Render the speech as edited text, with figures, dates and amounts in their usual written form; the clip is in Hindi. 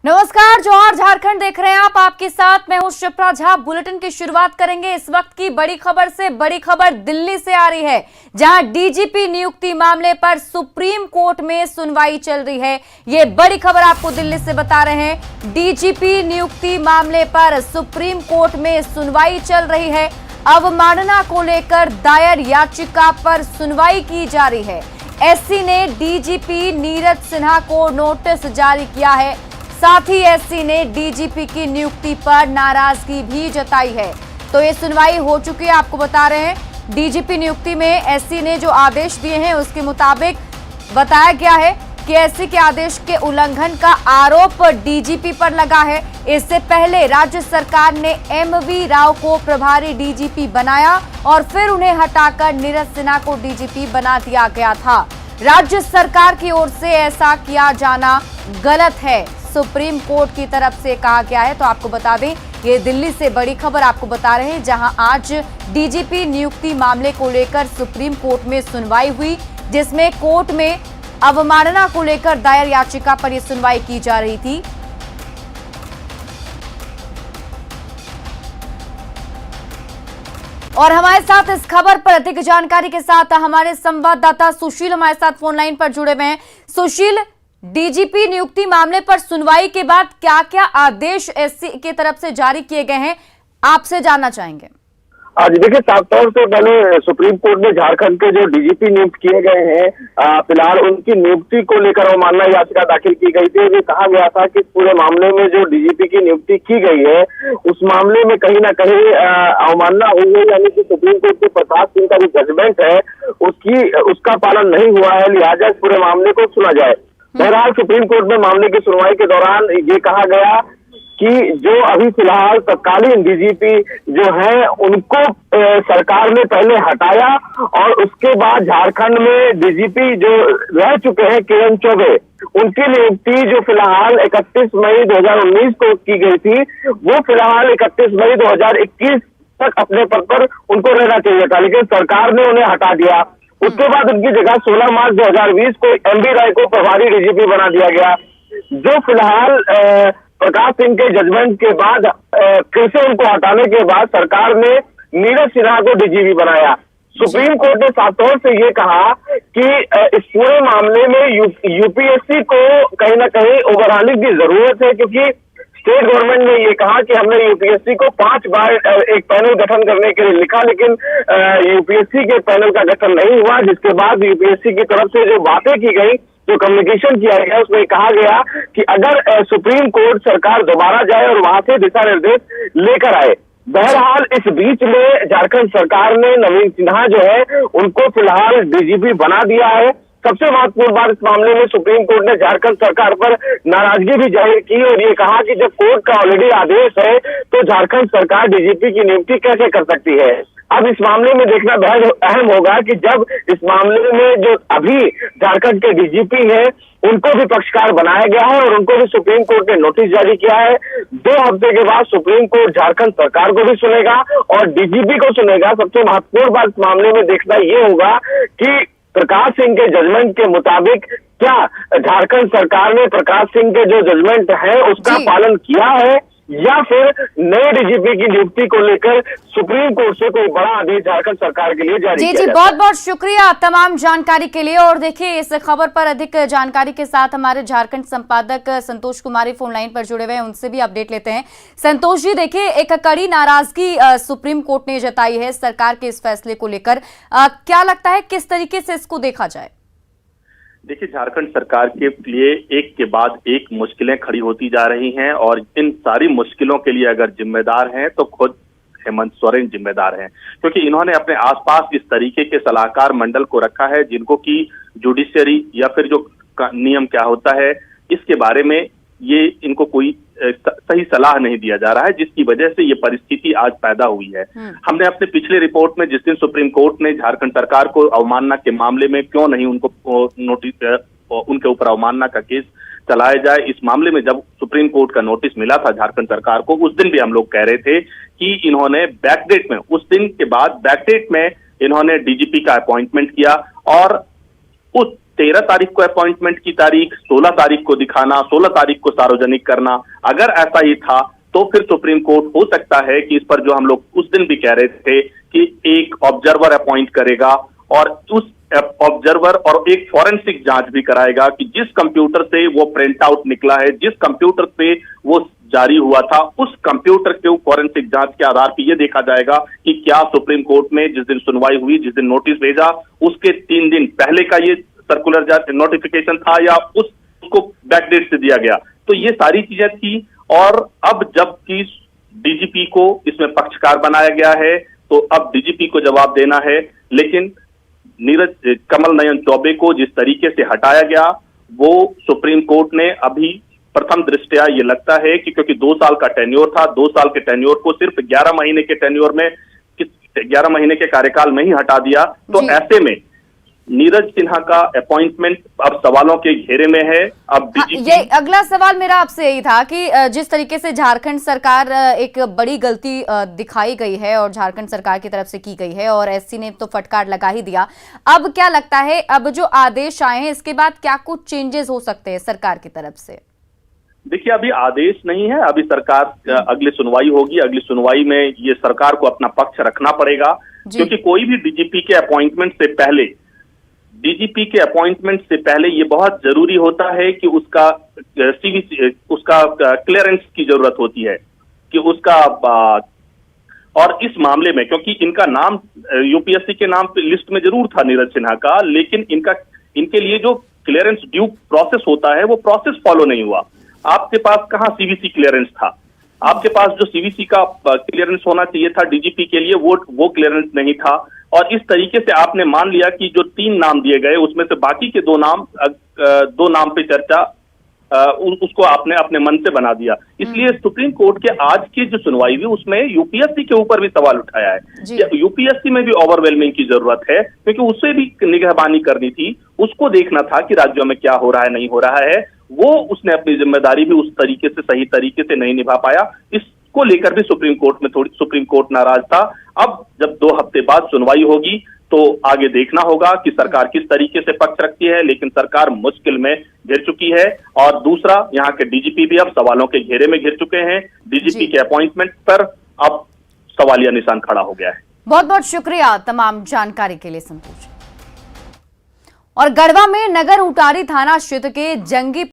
नमस्कार, जौहर झारखंड देख रहे हैं आप। आपके साथ मैं हूं शिप्रा झा। बुलेटिन की शुरुआत करेंगे इस वक्त की बड़ी खबर से। बड़ी खबर दिल्ली से आ रही है, जहां डीजीपी नियुक्ति मामले पर सुप्रीम कोर्ट में सुनवाई चल रही है। ये बड़ी खबर आपको दिल्ली से बता रहे हैं। डीजीपी नियुक्ति मामले पर सुप्रीम कोर्ट में सुनवाई चल रही है। अवमानना को लेकर दायर याचिका पर सुनवाई की जा रही है। एससी ने डीजीपी नीरज सिन्हा को नोटिस जारी किया है। साथ ही एससी ने डीजीपी की नियुक्ति पर नाराजगी भी जताई है। तो ये सुनवाई हो चुकी है, आपको बता रहे हैं। डीजीपी नियुक्ति में एससी ने जो आदेश दिए हैं उसके मुताबिक बताया गया है कि एससी के आदेश के उल्लंघन का आरोप डीजीपी पर लगा है। इससे पहले राज्य सरकार ने एमवी राव को प्रभारी डीजीपी बनाया और फिर उन्हें हटाकर नीरज सिन्हा को डीजीपी बना दिया गया था। राज्य सरकार की ओर से ऐसा किया जाना गलत है, सुप्रीम कोर्ट की तरफ से कहा गया है। तो आपको बता दें, ये दिल्ली से बड़ी खबर आपको बता रहे हैं, जहां आज डीजीपी नियुक्ति मामले को लेकर सुप्रीम कोर्ट में सुनवाई हुई, जिसमें कोर्ट में अवमानना को लेकर दायर याचिका पर यह सुनवाई की जा रही थी। और हमारे साथ इस खबर पर अधिक जानकारी के साथ हमारे संवाददाता सुशील हमारे साथ फोन लाइन पर जुड़े हुए हैं। सुशील, डीजीपी नियुक्ति मामले पर सुनवाई के बाद क्या क्या आदेश एससी की तरफ से जारी किए गए हैं, आपसे जानना चाहेंगे। आज देखिए, साफ तौर से पहले सुप्रीम कोर्ट में झारखंड के जो डीजीपी नियुक्त किए गए हैं, फिलहाल उनकी नियुक्ति को लेकर अवमानना याचिका दाखिल की गई थी। ये कहा गया था कि पूरे मामले में जो डीजीपी की नियुक्ति की गई है उस मामले में कहीं ना कहीं अवमानना हुई है, यानी कि सुप्रीम कोर्ट के प्रकाश सिंह का जो जजमेंट है उसका पालन नहीं हुआ है, लिहाजा पूरे मामले को सुना जाए। बहरहाल सुप्रीम कोर्ट में मामले की सुनवाई के दौरान ये कहा गया कि जो अभी फिलहाल तत्कालीन डीजीपी जो है उनको सरकार ने पहले हटाया और उसके बाद झारखंड में डीजीपी जो रह चुके हैं किरण चौबे, उनकी नियुक्ति जो फिलहाल 31 मई 2019 को की गई थी, वो फिलहाल 31 मई 2021 तक अपने पद पर उनको रहना चाहिए था, लेकिन सरकार ने उन्हें हटा दिया। उसके बाद उनकी जगह 16 मार्च 2020 को एमवी राय को प्रभारी डीजीपी बना दिया गया। जो फिलहाल प्रकाश सिंह के जजमेंट के बाद फिर से उनको हटाने के बाद सरकार ने नीरज सिन्हा को डीजीपी बनाया। सुप्रीम कोर्ट ने साफ तौर से ये कहा कि इस पूरे मामले में यूपीएससी को कहीं ना कहीं ओवरहालिंग की जरूरत है, क्योंकि स्टेट गवर्नमेंट ने ये कहा कि हमने यूपीएससी को 5 बार एक पैनल गठन करने के लिए लिखा, लेकिन यूपीएससी के पैनल का गठन नहीं हुआ, जिसके बाद यूपीएससी की तरफ से जो बातें की गई, जो कम्युनिकेशन किया गया, उसमें कहा गया कि अगर सुप्रीम कोर्ट सरकार दोबारा जाए और वहां से दिशा निर्देश लेकर आए। बहरहाल इस बीच में झारखंड सरकार ने नवीन सिन्हा जो है उनको फिलहाल डीजीपी बना दिया है। सबसे महत्वपूर्ण बात इस मामले में, सुप्रीम कोर्ट ने झारखंड सरकार पर नाराजगी भी जाहिर की और ये कहा कि जब कोर्ट का ऑलरेडी आदेश है तो झारखंड सरकार डीजीपी की नियुक्ति कैसे कर सकती है। अब इस मामले में देखना बेहद अहम होगा कि जब इस मामले में जो अभी झारखंड के डीजीपी है उनको भी पक्षकार बनाया गया है और उनको भी सुप्रीम कोर्ट ने नोटिस जारी किया है। 2 हफ्ते के बाद सुप्रीम कोर्ट झारखंड सरकार को भी सुनेगा और डीजीपी को सुनेगा। सबसे महत्वपूर्ण बात इस मामले में देखना ये होगा कि प्रकाश सिंह के जजमेंट के मुताबिक क्या झारखंड सरकार ने प्रकाश सिंह के जो जजमेंट है उसका पालन किया है, या फिर नए डीजीपी की नियुक्ति को लेकर सुप्रीम कोर्ट से कोई बड़ा आदेश झारखंड सरकार के लिए जारी किया। जी, बहुत बहुत शुक्रिया तमाम जानकारी के लिए। और देखिए, इस खबर पर अधिक जानकारी के साथ हमारे झारखंड संपादक संतोष कुमारी फोन लाइन पर जुड़े हुए हैं, उनसे भी अपडेट लेते हैं। संतोष जी, देखिए, एक कड़ी नाराजगी सुप्रीम कोर्ट ने जताई है सरकार के इस फैसले को लेकर। क्या लगता है किस तरीके से इसको देखा जाए? देखिए, झारखंड सरकार के लिए एक के बाद एक मुश्किलें खड़ी होती जा रही हैं और इन सारी मुश्किलों के लिए अगर जिम्मेदार हैं तो खुद हेमंत सोरेन जिम्मेदार हैं, क्योंकि इन्होंने अपने आसपास इस तरीके के सलाहकार मंडल को रखा है जिनको कि जुडिशियरी या फिर जो नियम क्या होता है इसके बारे में ये इनको कोई सही सलाह नहीं दिया जा रहा है, जिसकी वजह से ये परिस्थिति आज पैदा हुई है। हमने अपने पिछले रिपोर्ट में, जिस दिन सुप्रीम कोर्ट ने झारखंड सरकार को अवमानना के मामले में क्यों नहीं उनको नोटिस, उनके ऊपर अवमानना का केस चलाया जाए, इस मामले में जब सुप्रीम कोर्ट का नोटिस मिला था झारखंड सरकार को, उस दिन भी हम लोग कह रहे थे कि इन्होंने बैकडेट में, उस दिन के बाद बैकडेट में इन्होंने डीजीपी का अपॉइंटमेंट किया और उस 13 तारीख को अपॉइंटमेंट की तारीख 16 तारीख को दिखाना, 16 तारीख को सार्वजनिक करना, अगर ऐसा ही था तो फिर सुप्रीम कोर्ट हो सकता है कि इस पर जो हम लोग उस दिन भी कह रहे थे कि एक ऑब्जर्वर अपॉइंट करेगा और उस ऑब्जर्वर और एक फॉरेंसिक जांच भी कराएगा कि जिस कंप्यूटर से वो प्रिंट आउट निकला है, जिस कंप्यूटर पे वो जारी हुआ था, उस कंप्यूटर के फॉरेंसिक जांच के आधार पर यह देखा जाएगा कि क्या सुप्रीम कोर्ट में जिस दिन सुनवाई हुई, जिस दिन नोटिस भेजा, उसके 3 दिन पहले का ये सर्कुलर नोटिफिकेशन था या उसको बैकडेट से दिया गया। तो ये सारी चीजें थी और अब जबकि डीजीपी को इसमें पक्षकार बनाया गया है तो अब डीजीपी को जवाब देना है, लेकिन कमल नयन चौबे को जिस तरीके से हटाया गया वो सुप्रीम कोर्ट ने अभी प्रथम दृष्टया ये लगता है कि क्योंकि 2 साल का टेन्योर था, 2 साल के टेन्योर को सिर्फ 11 महीने के टेन्योर में 11 महीने के कार्यकाल में ही हटा दिया, तो ऐसे में नीरज सिन्हा का अपॉइंटमेंट अब सवालों के घेरे में है। अब ये अगला सवाल मेरा आपसे यही था कि जिस तरीके से झारखंड सरकार एक बड़ी गलती दिखाई गई है और झारखंड सरकार की तरफ से की गई है और एससी ने तो फटकार लगा ही दिया, अब क्या लगता है अब जो आदेश आए हैं इसके बाद क्या कुछ चेंजेस हो सकते हैं सरकार की तरफ से? देखिए अभी आदेश नहीं है, अभी सरकार अगली सुनवाई होगी, अगली सुनवाई में ये सरकार को अपना पक्ष रखना पड़ेगा क्योंकि कोई भी डीजीपी के अपॉइंटमेंट से पहले ये बहुत जरूरी होता है कि उसका उसका क्लियरेंस की जरूरत होती है कि उसका और इस मामले में क्योंकि इनका नाम यूपीएससी के नाम लिस्ट में जरूर था नीरज सिन्हा का, लेकिन इनके लिए जो क्लियरेंस ड्यू प्रोसेस होता है वो प्रोसेस फॉलो नहीं हुआ। आपके पास कहां सीवीसी क्लियरेंस था? आपके पास जो सीवीसी का क्लियरेंस होना चाहिए था डीजीपी के लिए वो क्लियरेंस नहीं था और इस तरीके से आपने मान लिया कि जो 3 नाम दिए गए उसमें से बाकी के 2 नाम पे चर्चा उसको आपने अपने मन से बना दिया। इसलिए सुप्रीम कोर्ट के आज की जो सुनवाई हुई उसमें यूपीएससी के ऊपर भी सवाल उठाया है। यूपीएससी में भी ओवरवेलमिंग की जरूरत है क्योंकि उसे भी निगहबानी करनी थी, उसको देखना था कि राज्यों में क्या हो रहा है नहीं हो रहा है, वो उसने अपनी जिम्मेदारी भी उस तरीके से सही तरीके से नहीं निभा पाया। इसको लेकर भी सुप्रीम कोर्ट नाराज था। अब जब 2 हफ्ते बाद सुनवाई होगी तो आगे देखना होगा कि सरकार किस तरीके से पक्ष रखती है, लेकिन सरकार मुश्किल में घिर चुकी है और दूसरा यहाँ के डीजीपी भी अब सवालों के घेरे में घिर चुके हैं। डीजीपी के अपॉइंटमेंट पर अब सवालिया निशान खड़ा हो गया है। बहुत बहुत शुक्रिया तमाम जानकारी के लिए संतोष। और गढ़वा में नगर उटारी थाना क्षेत्र के जंगी